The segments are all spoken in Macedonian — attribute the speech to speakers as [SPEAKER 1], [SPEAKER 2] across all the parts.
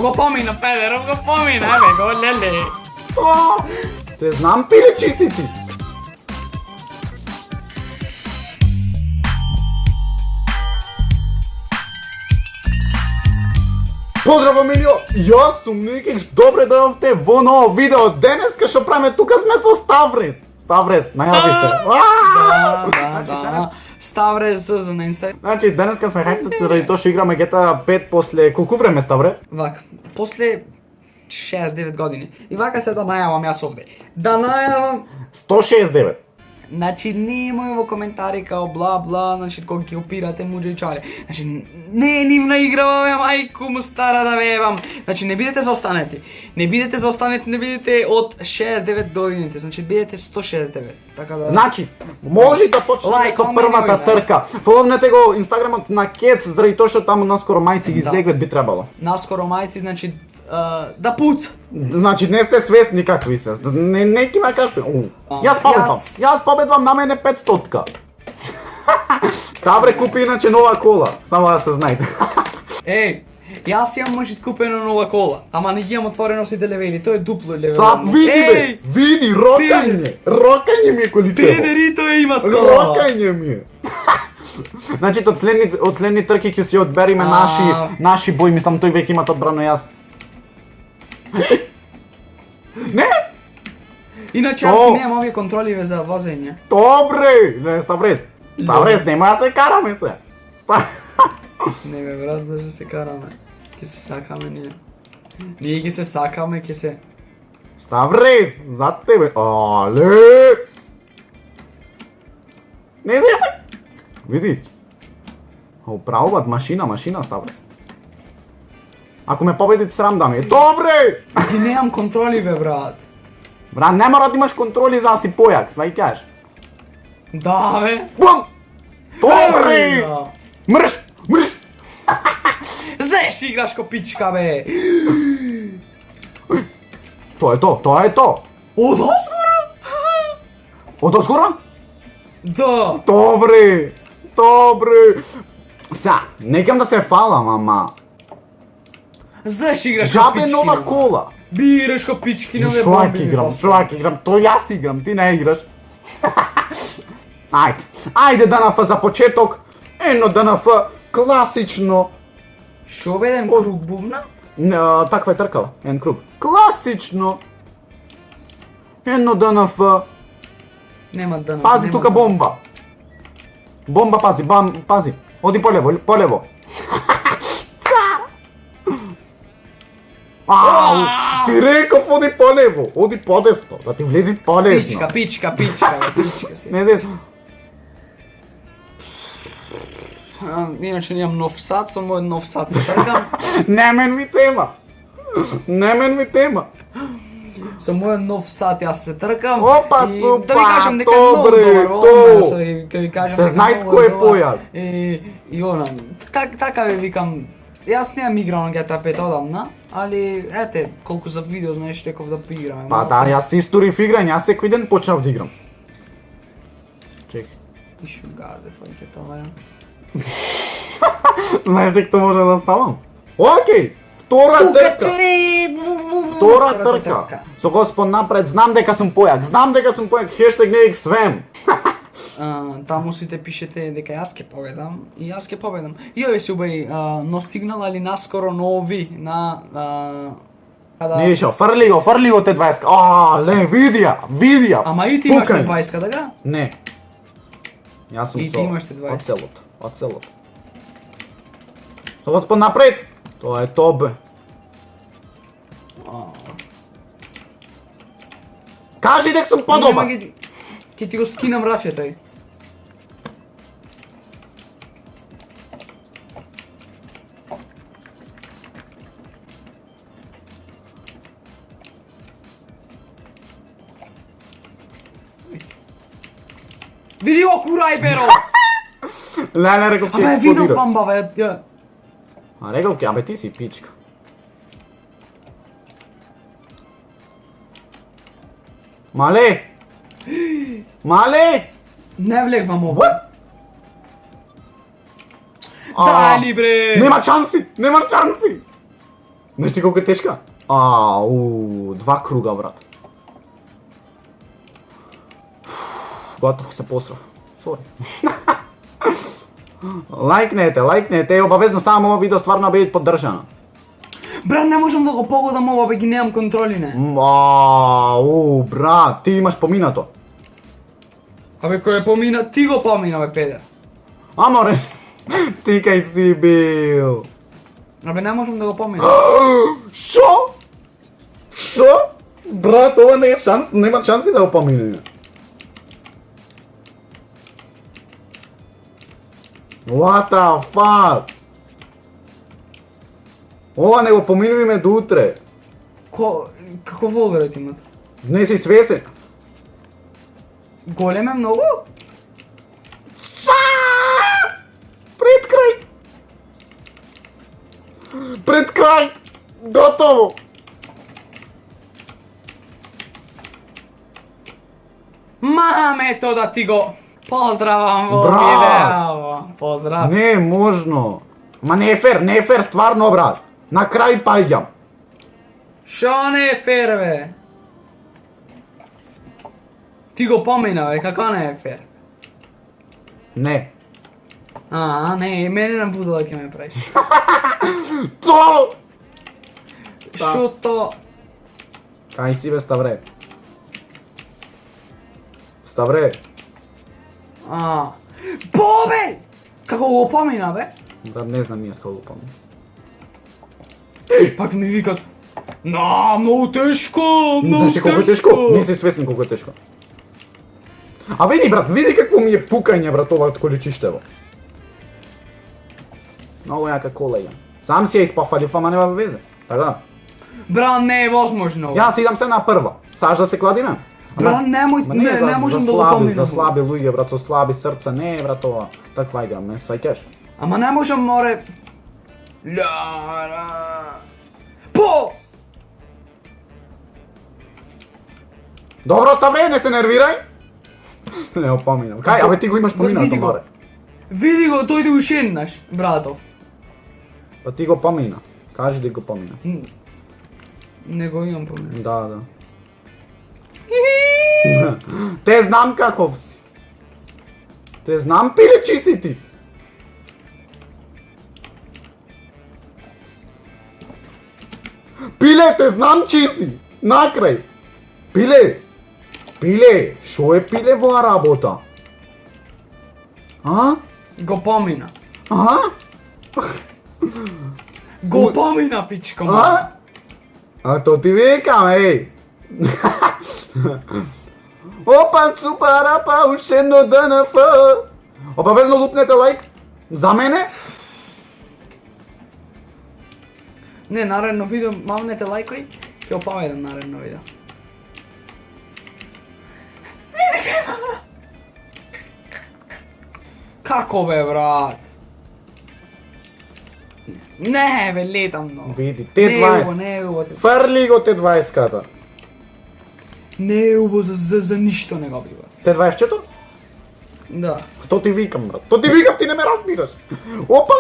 [SPEAKER 1] Го помина, педеров го помина, го леле.
[SPEAKER 2] Те знам пиле, чи си ти. Поздрав, Емилио! Јас сум Никикс, добре дојавте во ново видео. Денеска што правиме тука сме со Ставрес. Ставрес, најави се.
[SPEAKER 1] Да. Ставрес на Инстаграм.
[SPEAKER 2] Значи, денеска сме хајпнати заради тоа што играме GTA 5 после колку време, Ставре?
[SPEAKER 1] Вака, после 6-9 години. И вака се да најавам јас овде. Да најавам
[SPEAKER 2] 169.
[SPEAKER 1] Значи, немој во коментари као бла, значи, кога ќе опирате муџејчари. Значи, не е нивна игра, бе, мајку му стара да вевам. Значи, не бидете заостанети. Не бидете од 6-9 годините. Значи, бидете 169. Така да...
[SPEAKER 2] Значи, може да почнеме со првата трка. Фоловнете го инстаграмот на Кец, заради тоа што таму наскоро мајци ги излегле, би требало.
[SPEAKER 1] Наскоро мајци, значи, да пуцат.
[SPEAKER 2] Значи, не сте свесни какви се. Не ки ме кажете. Јас победвам, на мене 500-ка. Ставре купи иначе нова кола, само да се знаете.
[SPEAKER 1] Еј, јас имам може купена нова кола, ама не ги имам отворено сите левели, тоа е дупло левел.
[SPEAKER 2] Слаб, види бе, види, рокање ми е количево.
[SPEAKER 1] Педерито имат кола.
[SPEAKER 2] Рокање ми е. Значи, од следни трки ќе си одбериме наши бои, мислам тој веќе имат одбрано јас. Не!
[SPEAKER 1] Иначе јас ги немам овие контроливе за возење.
[SPEAKER 2] Добре! Не, Ставрес, нема да се караме се.
[SPEAKER 1] Не бе, брат, да се караме. Ке се сакаме ние. Ние ги се сакаме, ке се...
[SPEAKER 2] Ставрес, зад тебе. Але! Не се. Види. Управуват машина, Ставрес. Ако ме победи, срам да ми. Добре!
[SPEAKER 1] Ги немам контроли, бе, брат.
[SPEAKER 2] Брат, не мора да имаш контроли за да си појак, свај кажеш.
[SPEAKER 1] Да, бе.
[SPEAKER 2] Бум! Добре! Мрш!
[SPEAKER 1] Знаеш, играш ко пичка, бе.
[SPEAKER 2] Тоа е то. Одоскоро?
[SPEAKER 1] Да.
[SPEAKER 2] Добре. Са, некам да се фалам, ама...
[SPEAKER 1] Знаеш, играш ко
[SPEAKER 2] Джабе
[SPEAKER 1] пички.
[SPEAKER 2] нова кола.
[SPEAKER 1] Бираш ко пички, не бе,
[SPEAKER 2] Шлак играм, то јас играм, ти не играш. Ајде ДНФ за почеток, едно ДНФ класично.
[SPEAKER 1] Шо бе, еден круг бувна?
[SPEAKER 2] Таква е тркава, еден круг. Класично. Едно ДНФ.
[SPEAKER 1] Нема ДНФ.
[SPEAKER 2] Пази тука бомба. Бомба пази. Оди полево. Ти реков оди полево, оди подесно, да ти влези полесно.
[SPEAKER 1] Пичка си.
[SPEAKER 2] Не знам.
[SPEAKER 1] Иначе немам нов сад, со мојот нов сад се тркам.
[SPEAKER 2] Не мен ми тема.
[SPEAKER 1] Со мојот нов сад јас се тркам.
[SPEAKER 2] Опа,
[SPEAKER 1] и
[SPEAKER 2] цупа,
[SPEAKER 1] да ви кажам дека е многу
[SPEAKER 2] добре,
[SPEAKER 1] добар,
[SPEAKER 2] то.
[SPEAKER 1] ќе ви кажам
[SPEAKER 2] Се
[SPEAKER 1] дека
[SPEAKER 2] знае
[SPEAKER 1] многу
[SPEAKER 2] кој е
[SPEAKER 1] добар.
[SPEAKER 2] појак.
[SPEAKER 1] И она, така ви викам, јас немам играл на GTA 5 одамна, али ете, колку за видео знаеш реков да поиграме.
[SPEAKER 2] Па да, јас се историв играње, јас секој ден почнав да играм. Чек.
[SPEAKER 1] И шугарде, фајке тоа ја.
[SPEAKER 2] Знаеш дека тоа може да ставам? Океј, втора трка. Со Господ напред, знам дека сум појак, хештег не XVM.
[SPEAKER 1] Таму сите пишете дека јас ќе победам и јас ќе победам. И овие се убави но стигнал али наскоро нови на
[SPEAKER 2] Не ишо, фрли го те 20. Ле, видија.
[SPEAKER 1] Ама и ти имаш те 20 да?
[SPEAKER 2] Не. Јас сум
[SPEAKER 1] И ти имаш те 20.
[SPEAKER 2] од селото. Со Господ напред. Тоа е то бе. Кажи дека сум подобар.
[SPEAKER 1] Ќе ти го скинам рачето. Види го курај, беро!
[SPEAKER 2] Леле, реков ќе
[SPEAKER 1] Абе, видов
[SPEAKER 2] експлодира.
[SPEAKER 1] бамба, бе.
[SPEAKER 2] Реков ќе, абе ти си пичка. Мале!
[SPEAKER 1] Не влегвам ова. Дали, бре!
[SPEAKER 2] Нема шанси! Знаеш ти колко е тежка? Два круга, брат. Когато се посрах. Сори. Лайкнете и обавезно само ова видео стварно биде поддржано.
[SPEAKER 1] Брат, не можам да го погодам ова, бе ги немам контроли, не.
[SPEAKER 2] Брат, ти имаш поминато.
[SPEAKER 1] Абе, кој е помина, ти го помина, бе, педер.
[SPEAKER 2] Море, ти кај си бил?
[SPEAKER 1] Абе, не можам да го помина.
[SPEAKER 2] Шо? Брат, ова не е шанс, нема шанси да го помине. What the fuck? Ова не го поминуваме до утре.
[SPEAKER 1] Како волверет имат?
[SPEAKER 2] Не си свесен.
[SPEAKER 1] Голем е многу?
[SPEAKER 2] Пред крај! Готово!
[SPEAKER 1] Мамето да ти го поздравам во
[SPEAKER 2] Брат!
[SPEAKER 1] видео. Поздрав.
[SPEAKER 2] Не е можно. Ма не е фер, стварно, брат. На крај паѓам.
[SPEAKER 1] Шо не е фер, бе? Ти го помина, бе, како не е фер?
[SPEAKER 2] Не.
[SPEAKER 1] Не, мене на будала ќе ме правиш.
[SPEAKER 2] То!
[SPEAKER 1] Шо то?
[SPEAKER 2] Кај си бе, Ставре? Ставре?
[SPEAKER 1] Бобе! Како го помина, бе?
[SPEAKER 2] Брат, не знам ние с кого помня.
[SPEAKER 1] Пак ми викат. Многу тешко, многу
[SPEAKER 2] Знаеш ли колко е тешко? Не си свесен колко е тешко. Види, брат, види какво ми е пукање, брат, ова количиштево. Много јака кола имам. Сам си ја испафалив, ама нема везе. Така?
[SPEAKER 1] Брат, не е возможно.
[SPEAKER 2] Јас идам се на прва. Саш да се кладиме?
[SPEAKER 1] Брат, немој, не можам да го поминам.
[SPEAKER 2] За слаби луѓе, брат, со слаби срца, не е, брат, ова. Таква игра, не сваќаш.
[SPEAKER 1] Ама не можам, море. По!
[SPEAKER 2] Добро, Ставре, не се нервирај. Не го поминам. Кај, абе ти го имаш поминато,
[SPEAKER 1] Види го.
[SPEAKER 2] море.
[SPEAKER 1] Види го, тој да уште еднаш, братов.
[SPEAKER 2] Па ти го помина. Кажи да го помина.
[SPEAKER 1] Не го имам помина.
[SPEAKER 2] Да. Те знам каков си. Те знам пилечи си ти. Пиле, те знам чи си. Накрај. Пиле, шо е пиле во работа?
[SPEAKER 1] Го помина.
[SPEAKER 2] У-
[SPEAKER 1] Го помина, пичко, мама.
[SPEAKER 2] То ти викам, еј. Опа, цупарапа, ушено ДНФ. Обавезно лупнете лайк. За мене.
[SPEAKER 1] Не, наредно видео, мамнете лайкој, ќе опаведам наредно видео. Како бе, брат? Не, бе, летам много.
[SPEAKER 2] Види, Т20.
[SPEAKER 1] Не е убаво.
[SPEAKER 2] Фрли го Т20-ката.
[SPEAKER 1] Не е убаво, за ништо не го бива.
[SPEAKER 2] Т20-чето?
[SPEAKER 1] Да.
[SPEAKER 2] То ти викам, брат. То ти викам, ти не ме разбираш. Опа,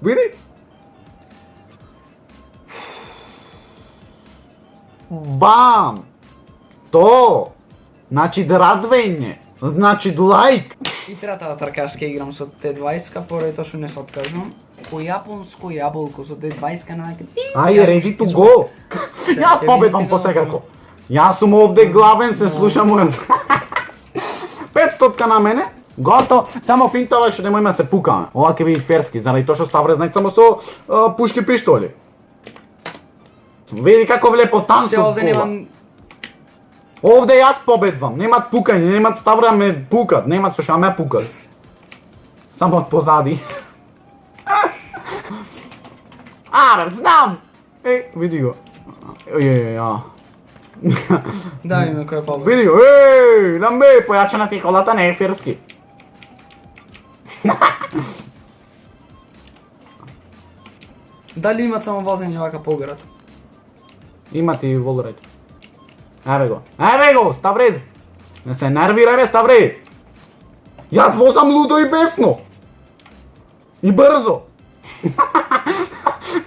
[SPEAKER 2] види. Бам! То! Значи радвење. Значи лайк.
[SPEAKER 1] И третата тркарска играм со Т20, поради тоа што не се откажувам. По јапонско јаболко со Т20 на некаде.
[SPEAKER 2] Ај, ready to go. Јас победвам посекако. Јас сум овде главен, се слушам музика. 500 на мене. Гото, само финтова што немојме да се пукаме. Ова ќе биде ферски, заради тоа што Ставре знај само со пушки пиштоли. Види како лепо танцува.
[SPEAKER 1] Се овде немам.
[SPEAKER 2] Овде јас победвам, немат пукање, немат Ставре да ме пукат, немат со што ме пукат. Само од позади. Знам! Види го.
[SPEAKER 1] Да, има кој е побед.
[SPEAKER 2] Види го, ламбе, појачена ти колата не е ферски.
[SPEAKER 1] Дали имат само возење вака по град?
[SPEAKER 2] Има ти волред. Еве го, Ставрез! Не се нервирај бе, Ставре! Јас возам лудо и бесно! И брзо!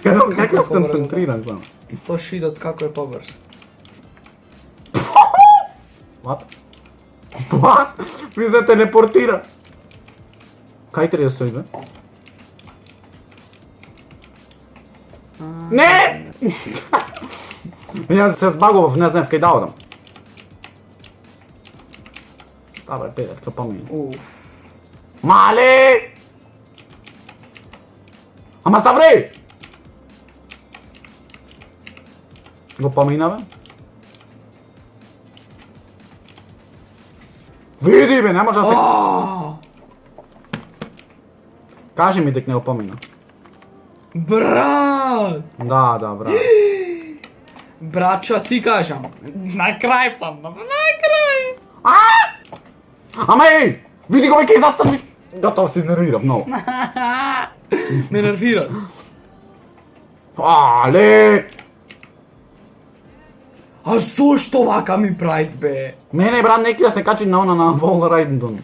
[SPEAKER 2] Ја не знам како
[SPEAKER 1] Како е
[SPEAKER 2] е сконцентриран само.
[SPEAKER 1] То шидот како е побрз.
[SPEAKER 2] What? What? Ми се телепортира. Кај треба да стои, бе? Не! Ја се збагував, не знаев кај да одам. Ставај, педер, ка помини.
[SPEAKER 1] Уф.
[SPEAKER 2] Мале! Ама ставре! Го помина, бе? Види, бе, не може да се... Кажи ми дека не го помина.
[SPEAKER 1] Брат!
[SPEAKER 2] Да, да, брат.
[SPEAKER 1] Брачо, ти кажам. На крај падна, на крај.
[SPEAKER 2] Ама ей! Види го, бе, кај застанеш! Готов се нервирам, много.
[SPEAKER 1] Ме нервира.
[SPEAKER 2] Але!
[SPEAKER 1] А зошто вака ми правит, бе?
[SPEAKER 2] Мене, брат, неки да се качи на она, на Вол Райден.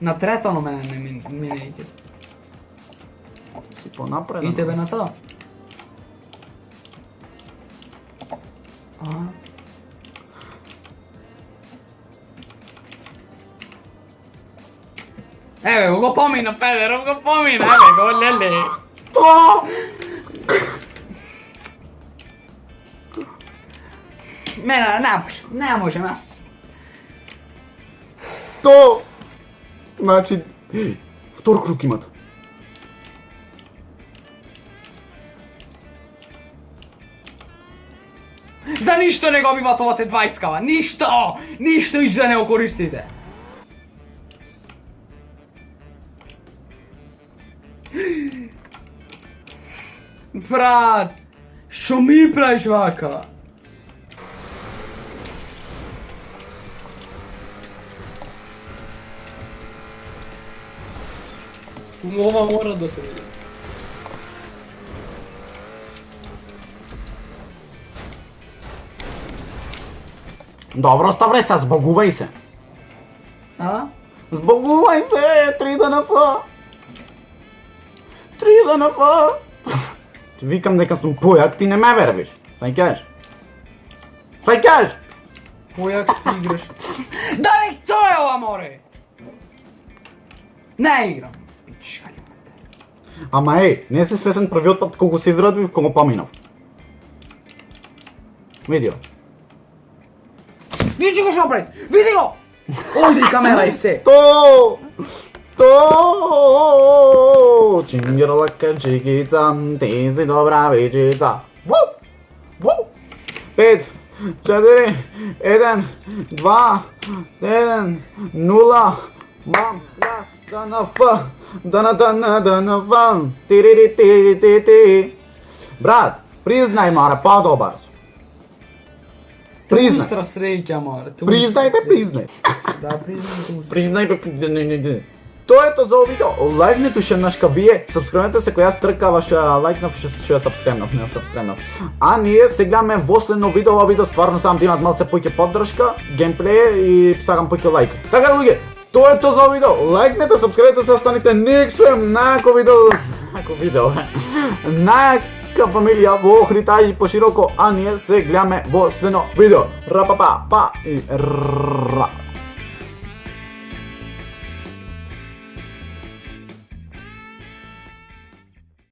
[SPEAKER 1] На трето на мене не иде.
[SPEAKER 2] Си понапред.
[SPEAKER 1] И тебе на тоа? Еве, го помина, педеров, го помина, еве, го леле.
[SPEAKER 2] То!
[SPEAKER 1] Мене, не може, аз.
[SPEAKER 2] То! Значи... Втор круг имат.
[SPEAKER 1] За ништо не го биватувате 20-кава, ништо! Ништо ич да не го користите. Брат, шо ми правиш вака? Ова мора да се види.
[SPEAKER 2] Добро, Ставреца, збогувај се.
[SPEAKER 1] А?
[SPEAKER 2] Збогувај се, 3 ДНФ. 3 ДНФ. Ти викам дека сум појак, ти не ме вервиш. Сај кажеш? Сај кажеш?
[SPEAKER 1] Појак си играш. Да бе, тоа е ова море! Не играм. Пичка немате.
[SPEAKER 2] Ама ей, не си свесен првиот пат кога се израдив, кога поминав. Види го.
[SPEAKER 1] Види го шо прави! Види го! Ојде и камера и се.
[SPEAKER 2] То! Чингирлака чигица, ти си добра вечица. Ву! Ву! 5, 4, 1, 2, 1, 0. Бам, јас, ДНФ, ДНФ, тири. Брат, признај, море, по-добар сум. Признај.
[SPEAKER 1] Тустра среќа, море.
[SPEAKER 2] Признај, бе, признај.
[SPEAKER 1] Да, признај тустра.
[SPEAKER 2] Признај, бе, Тоа е тоа за ово видео. Лајкнете ше нашка вие, сабскрибнете се која стркава ше лајкнав, ше сабскрибнав, не сабскрибнав. А ние се гледаме во следно видео, ова видео стварно сам да имат малце поќе поддршка, геймплеј и сакам поќе лајк. Така луѓе, тоа е тоа за ово видео. Лајкнете, сабскрибнете се, останите никсуем најако видео. Најака фамилија во Охрита и пошироко, а ние се гледаме во следно видео. Ра па па па и ра.